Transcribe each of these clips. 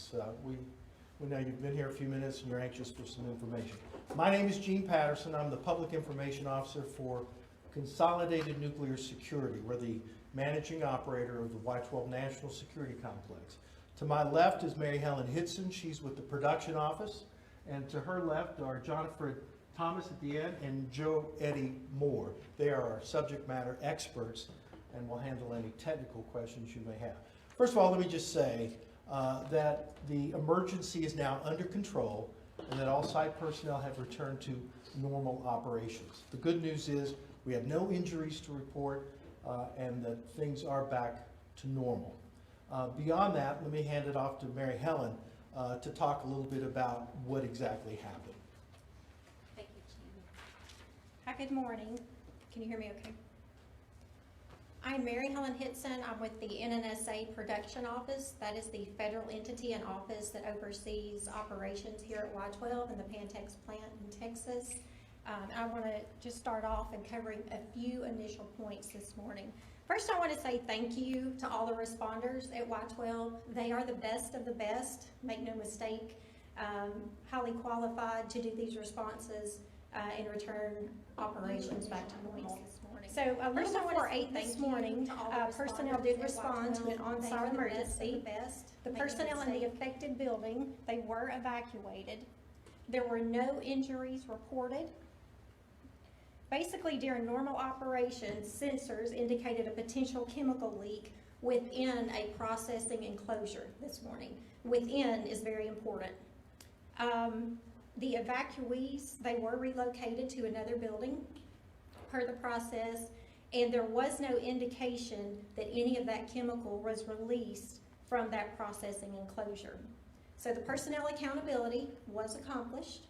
since we know you've been here a few minutes and you're anxious for some information. My name is Gene Patterson. I'm the Public Information Officer for Consolidated Nuclear Security. We're the managing operator of the Y-12 National Security Complex. To my left is Mary Helen Hitson. She's with the production office. And to her left are Jonathan Thomas at the end and Joe Eddie Moore. They are our subject matter experts and will handle any technical questions you may have. First of all, let me just say that the emergency is now under control and that all site personnel have returned to normal operations. The good news is we have no injuries to report and that things are back to normal. Beyond that, let me hand it off to Mary Helen to talk a little bit about what exactly happened. Thank you, Gene. Hi, good morning. Can you hear me okay? I'm Mary Helen Hitson. I'm with the NNSA Production Office. That is the federal entity and office that oversees operations here at Y-12 and the Pantex plant in Texas. I want to just start off and covering a few initial points this morning. First, I want to say thank you to all the responders at Y-12. They are the best of the best, make no mistake, highly qualified to do these responses and return operations back to normal. So a little before 8 this morning, personnel did respond to an on-site emergency. The personnel in the affected building, they were evacuated. There were no injuries reported. Basically, during normal operations, sensors indicated a potential chemical leak within a processing enclosure this morning. Within is very important. The evacuees, they were relocated to another building per the process, and there was no indication that any of that chemical was released from that processing enclosure. So the personnel accountability was accomplished.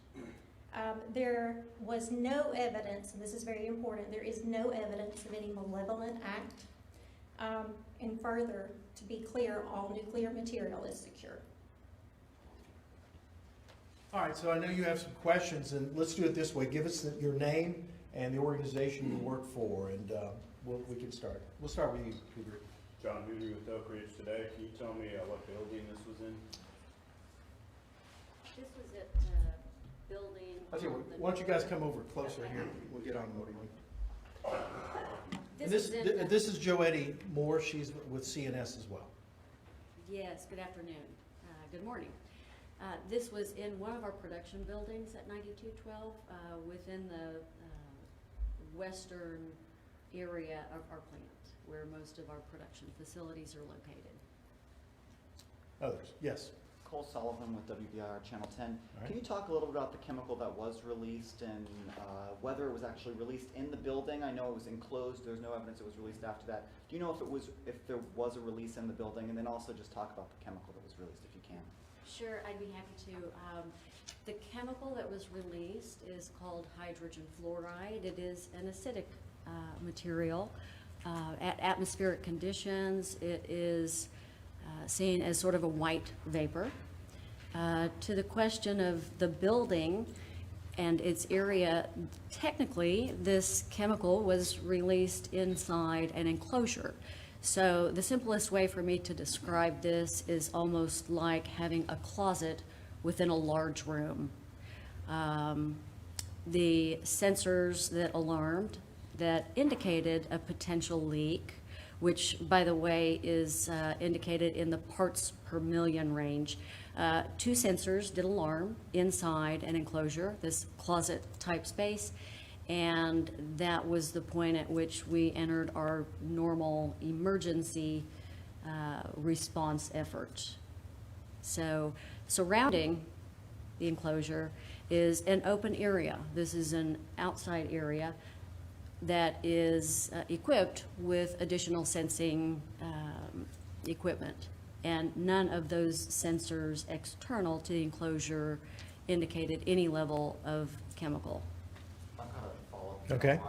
There was no evidence, and this is very important, there is no evidence of any malevolent act. And further, to be clear, all nuclear material is secure. All right, so I know you have some questions, and let's do it this way. Give us your name and the organization you work for, and we can start. We'll start with you, Peter. John Hoodry with Oak Ridge Today. Can you tell me what building this was in? This was at building. I'll tell you what, why don't you guys come over closer here? We'll get on what we want. This is Joe Eddie Moore. She's with CNS as well. Yes, good afternoon. Good morning. This was in one of our production buildings at 9212 within the western area of our plant where most of our production facilities are located. Others, yes. Cole Sullivan with WBIR Channel 10. Right. Can you talk a little bit about the chemical that was released and whether it was actually released in the building? I know it was enclosed. There's no evidence it was released after that. Do you know if there was a release in the building? And then also just talk about the chemical that was released if you can. Sure, I'd be happy to. The chemical that was released is called hydrogen fluoride. It is an acidic material. At atmospheric conditions, it is seen as sort of a white vapor. To the question of the building and its area, technically this chemical was released inside an enclosure. So the simplest way for me to describe this is almost like having a closet within a large room. The sensors that alarmed, that indicated a potential leak, which, by the way, is indicated in the parts per million range. 2 sensors did alarm inside an enclosure, this closet-type space, and that was the point at which we entered our normal emergency response effort. So, surrounding the enclosure is an open area. This is an outside area that is equipped with additional sensing equipment, and none of those sensors external to the enclosure indicated any level of chemical. I've got a follow-up. Okay.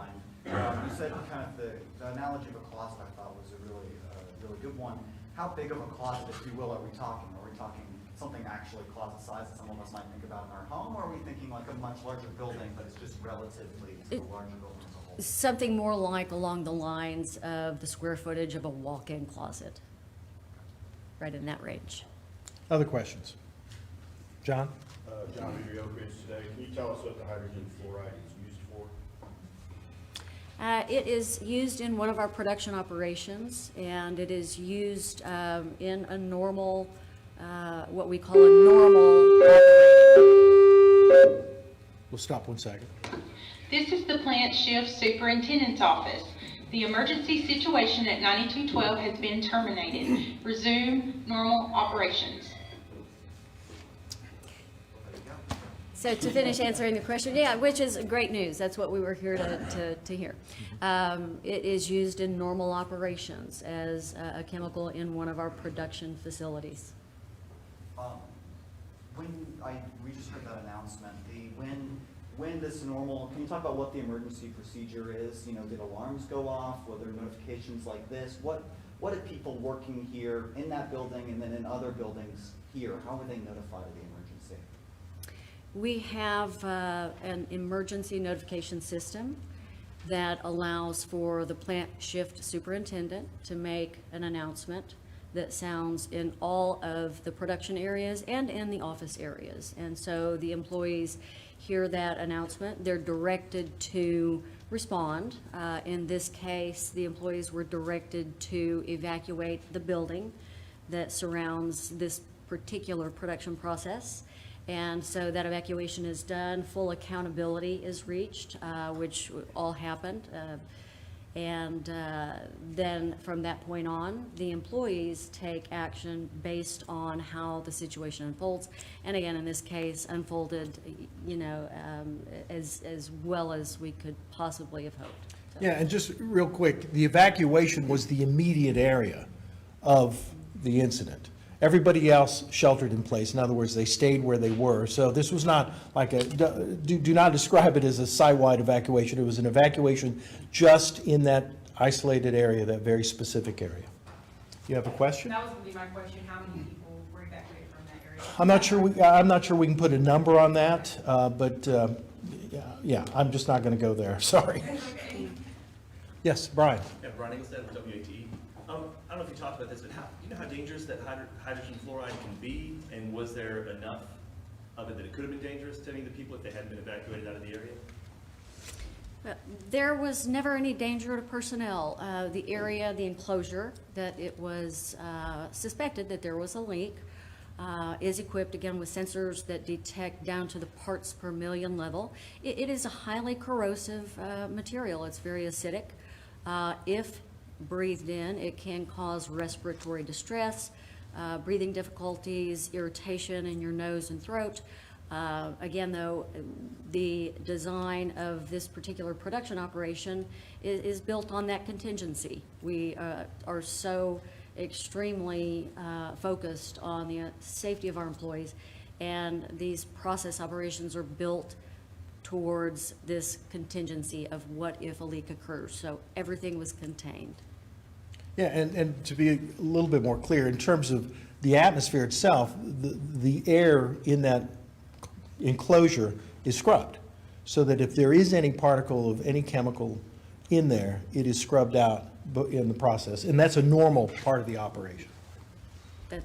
You said kind of the analogy of a closet I thought was a really good one. How big of a closet, if you will, are we talking? Are we talking something actually closet size that some of us might think about in our home, or are we thinking like a much larger building, but it's just relatively to the larger building as a whole? Something more like along the lines of the square footage of a walk-in closet, right in that range. Other questions? John? John, with your Oak Ridge today, can you tell us what the hydrogen fluoride is used for? It is used in one of our production operations, and it is used in a normal, what we call a normal operation. We'll stop 1 second. This is the plant shift superintendent's office. The emergency situation at 9212 has been terminated. Resume normal operations. There you go. So to finish answering the question, yeah, which is great news. That's what we were here to hear. It is used in normal operations as a chemical in one of our production facilities. We just heard that announcement, when this normal, can you talk about what the emergency procedure is? You know, did alarms go off? Were there notifications like this? What did people working here in that building and then in other buildings here, how were they notified of the emergency? We have an emergency notification system that allows for the plant shift superintendent to make an announcement that sounds in all of the production areas and in the office areas. And so the employees hear that announcement. They're directed to respond. In this case, the employees were directed to evacuate the building that surrounds this particular production process. And so that evacuation is done, full accountability is reached, which all happened. Then from that point on, the employees take action based on how the situation unfolds. And again, in this case, unfolded, as well as we could possibly have hoped. So. Yeah, and just real quick, the evacuation was the immediate area of the incident. Everybody else sheltered in place. In other words, they stayed where they were. So this was not like do not describe it as a site-wide evacuation. It was an evacuation just in that isolated area, that very specific area. You have a question? That was gonna be my question, how many people were evacuated from that area? I'm not sure we can put a number on that, but yeah, I'm just not going to go there. Sorry. Okay. Yes, Brian. Yeah, Brian Engelstad with WATE. I don't know if you talked about this, but you know how dangerous that hydrogen fluoride can be? And was there enough of it that it could have been dangerous to any of the people if they hadn't been evacuated out of the area? There was never any danger to personnel. The area, the enclosure that it was suspected that there was a leak is equipped again with sensors that detect down to the parts per million level. It is a highly corrosive material. It's very acidic. If breathed in, it can cause respiratory distress, breathing difficulties, irritation in your nose and throat. Again, though, the design of this particular production operation is built on that contingency. We are so extremely focused on the safety of our employees, and these process operations are built towards this contingency of what if a leak occurs. So everything was contained. Yeah, and to be a little bit more clear, in terms of the atmosphere itself, the air in that enclosure is scrubbed, so that if there is any particle of any chemical in there, it is scrubbed out in the process, and that's a normal part of the operation.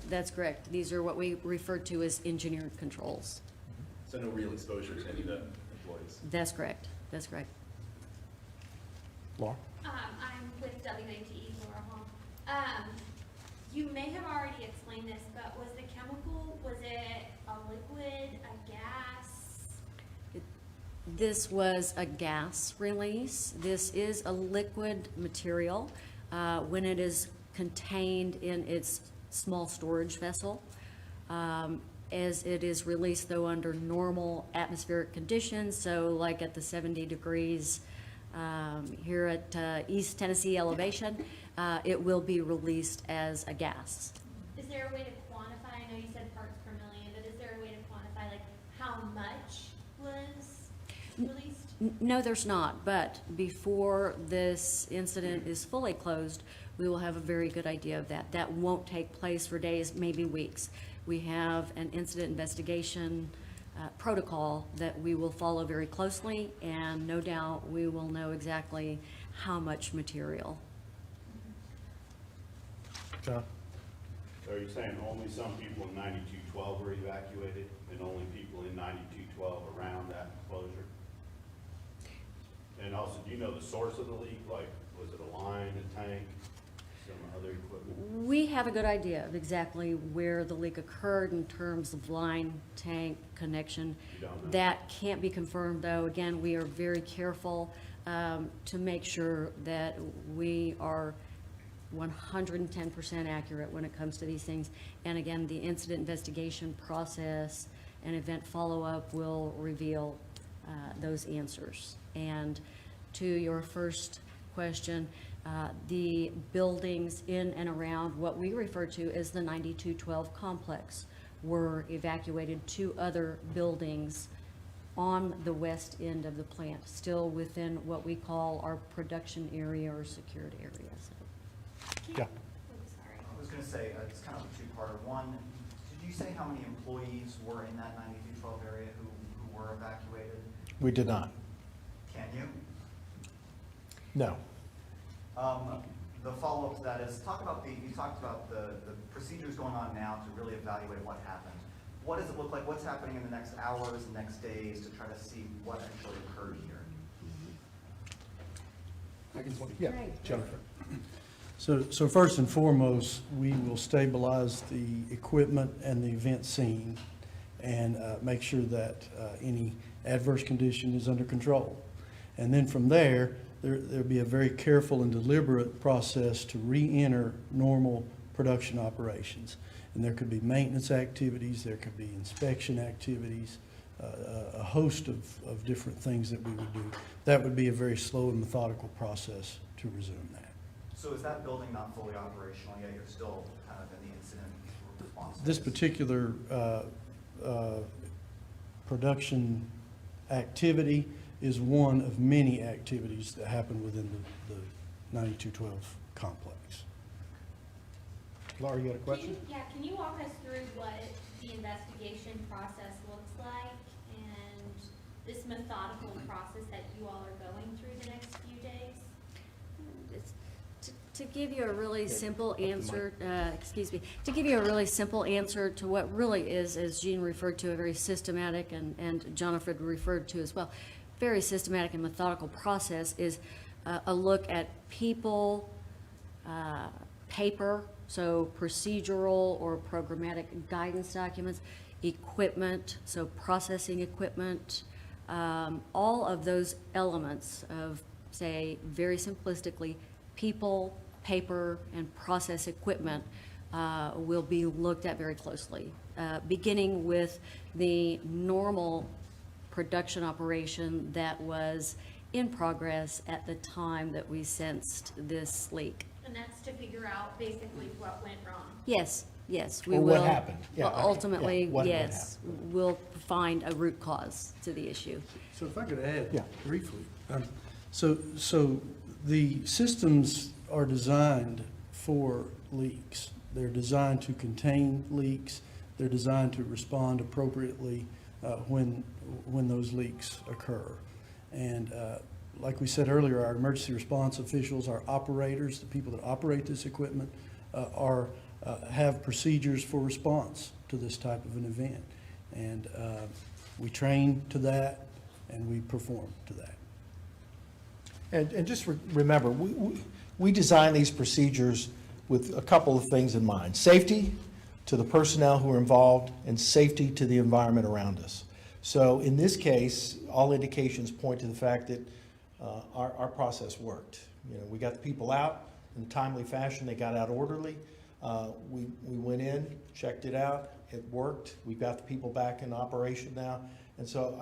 That's correct. These are what we refer to as engineered controls. So no real exposure to any of the employees? That's correct. That's correct. Laura? I'm with WATE, Laura Hall. You may have already explained this, but was the chemical, was it a liquid, a gas? This was a gas release. This is a liquid material when it is contained in its small storage vessel. As it is released, though, under normal atmospheric conditions, so like at the 70 degrees here at East Tennessee elevation, it will be released as a gas. Is there a way to quantify, I know you said parts per million, but is there a way to quantify like how much was released? No, there's not, but before this incident is fully closed, we will have a very good idea of that. That won't take place for days, maybe weeks. We have an incident investigation protocol that we will follow very closely, and no doubt we will know exactly how much material. John? So are you saying only some people in 9212 were evacuated and only people in 9212 around that enclosure? And also, do you know the source of the leak? Like, was it a line, a tank, some other equipment? We have a good idea of exactly where the leak occurred in terms of line, tank, connection. You don't know? That can't be confirmed, though. Again, we are very careful to make sure that we are 110% accurate when it comes to these things. And again, the incident investigation process and event follow-up will reveal those answers. And to your first question, the buildings in and around what we refer to as the 9212 complex were evacuated to other buildings on the west end of the plant, still within what we call our production area or secured area. So, Yeah. Oh, sorry. I was gonna say, it's kind of a two-parter. One, did you say how many employees were in that 9212 area who were evacuated? We did not. Can you? No. The follow-up to that is, you talked about the procedures going on now to really evaluate what happened. What does it look like? What's happening in the next hours, the next days to try to see what actually occurred here? Yeah, Great. Jennifer. So first and foremost, we will stabilize the equipment and the event scene and make sure that any adverse condition is under control. And then from there'll be a very careful and deliberate process to re-enter normal production operations. And there could be maintenance activities, there could be inspection activities, a host of different things that we would do. That would be a very slow and methodical process to resume that. So is that building not fully operational yet? You're still kind of in the incident response This phase? particular production activity is one of many activities that happen within the 9212 complex. Laura, you had a question? Can you walk us through what the investigation process looks like and this methodical process that you all are going through the next few days? To give you a really simple answer, to give you a really simple answer to what really is, as Jean referred to, a very systematic, and Jonathan referred to as well, very systematic and methodical process is a look at people, paper, so procedural or programmatic guidance documents, equipment, so processing equipment, all of those elements of, say, very simplistically, people, paper, and process equipment will be looked at very closely, beginning with the normal production operation that was in progress at the time that we sensed this leak. And that's to figure out basically what went wrong. Yes, we Or will. what happened. Yeah, Well, okay. ultimately, Yeah, what yes, we'll find a root cause to the issue. So if I could add Yeah. briefly. So the systems are designed for leaks. They're designed to contain leaks. They're designed to respond appropriately when those leaks occur. And like we said earlier, our emergency response officials, our operators, the people that operate this equipment, have procedures for response to this type of an event. And we train to that, and we perform to that. And just remember, we design these procedures with a couple of things in mind. Safety to the personnel who are involved and safety to the environment around us. So in this case, all indications point to the fact that our process worked. You know, we got the people out in a timely fashion. They got out orderly. We went in, checked it out. It worked. We've got the people back in operation now. And so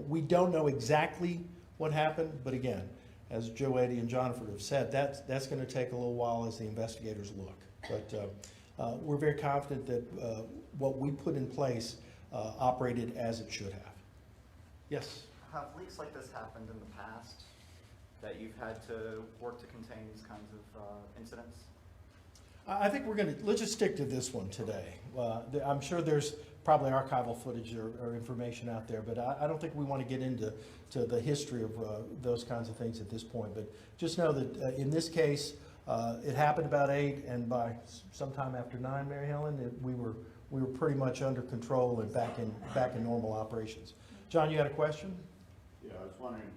we don't know exactly what happened, but again, as Joe Eddy and Jonathan have said, that's going to take a little while as the investigators look. But we're very confident that what we put in place operated as it should have. Yes? Have leaks like this happened in the past that you've had to work to contain these kinds of incidents? I think let's just stick to this one today. I'm sure there's probably archival footage or information out there, but I don't think we want to get into the history of those kinds of things at this point. But just know that in this case, It happened about 8, and by sometime after 9, Mary Helen, we were pretty much under control and back in normal operations. John, you had a question? Yeah, I was wondering,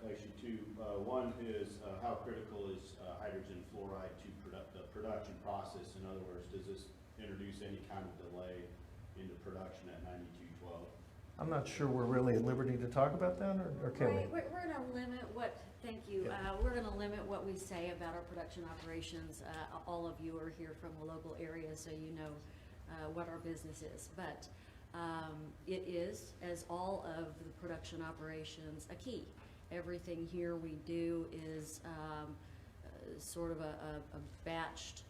actually two. One is, how critical is hydrogen fluoride to the production process? In other words, does this introduce any kind of delay into production at 9212? I'm not sure we're really at liberty to talk about that, or can we? Right, we're gonna limit what, thank you, we're gonna limit what we say about our production operations. All of you are here from the local area, so you know what our business is. But it is, as all of the production operations, a key. Everything here we do is sort of a batched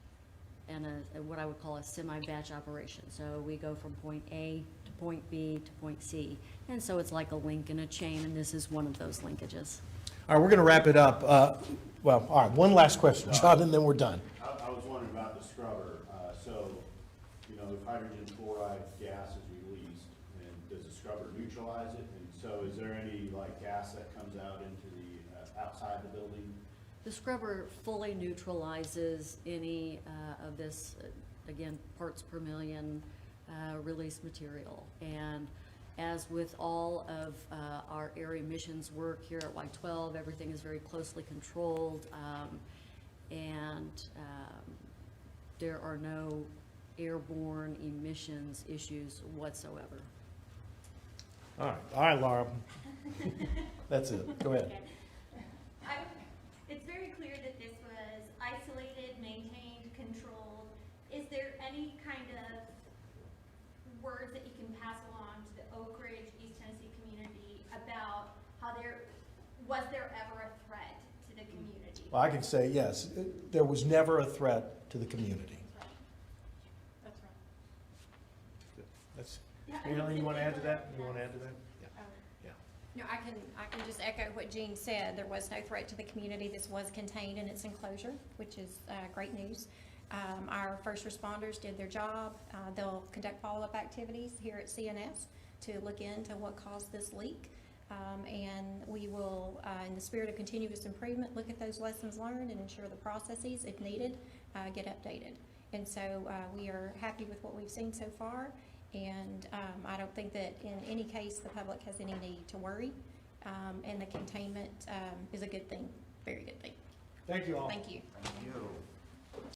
and what I would call a semi-batch operation. So we go from point A to point B to point C. And so it's like a link in a chain, and this is one of those linkages. All right, we're going to wrap it up. Well, all right, one last question, John, and then we're done. I was wondering about the scrubber. So, you know, if hydrogen fluoride gas is released, and does the scrubber neutralize it? And so is there any like gas that comes out into the outside the building? The scrubber fully neutralizes any of this, again, parts per million release material. And as with all of our area emissions work here at Y-12, everything is very closely controlled, and there are no airborne emissions issues whatsoever. All right, Laura. That's it. Go ahead. It's very clear that this was isolated, maintained, controlled. Is there any kind of words that you can pass along to the Oak Ridge, East Tennessee community about how was there ever a threat to the community? Well, I can say yes. There was never a threat to the community. That's right. That's, Yeah, Mary Helen, you want to add to that? You want to add to that? No, I can just echo what Jean said. There was no threat to the community. This was contained in its enclosure, which is great news. Our first responders did their job. They'll conduct follow-up activities here at CNS to look into what caused this leak. And we will, in the spirit of continuous improvement, look at those lessons learned and ensure the processes, if needed, get updated. And so we are happy with what we've seen so far. And I don't think that in any case the public has any need to worry. And the containment is a good thing, very good thing. Thank you all. Thank you. Thank you.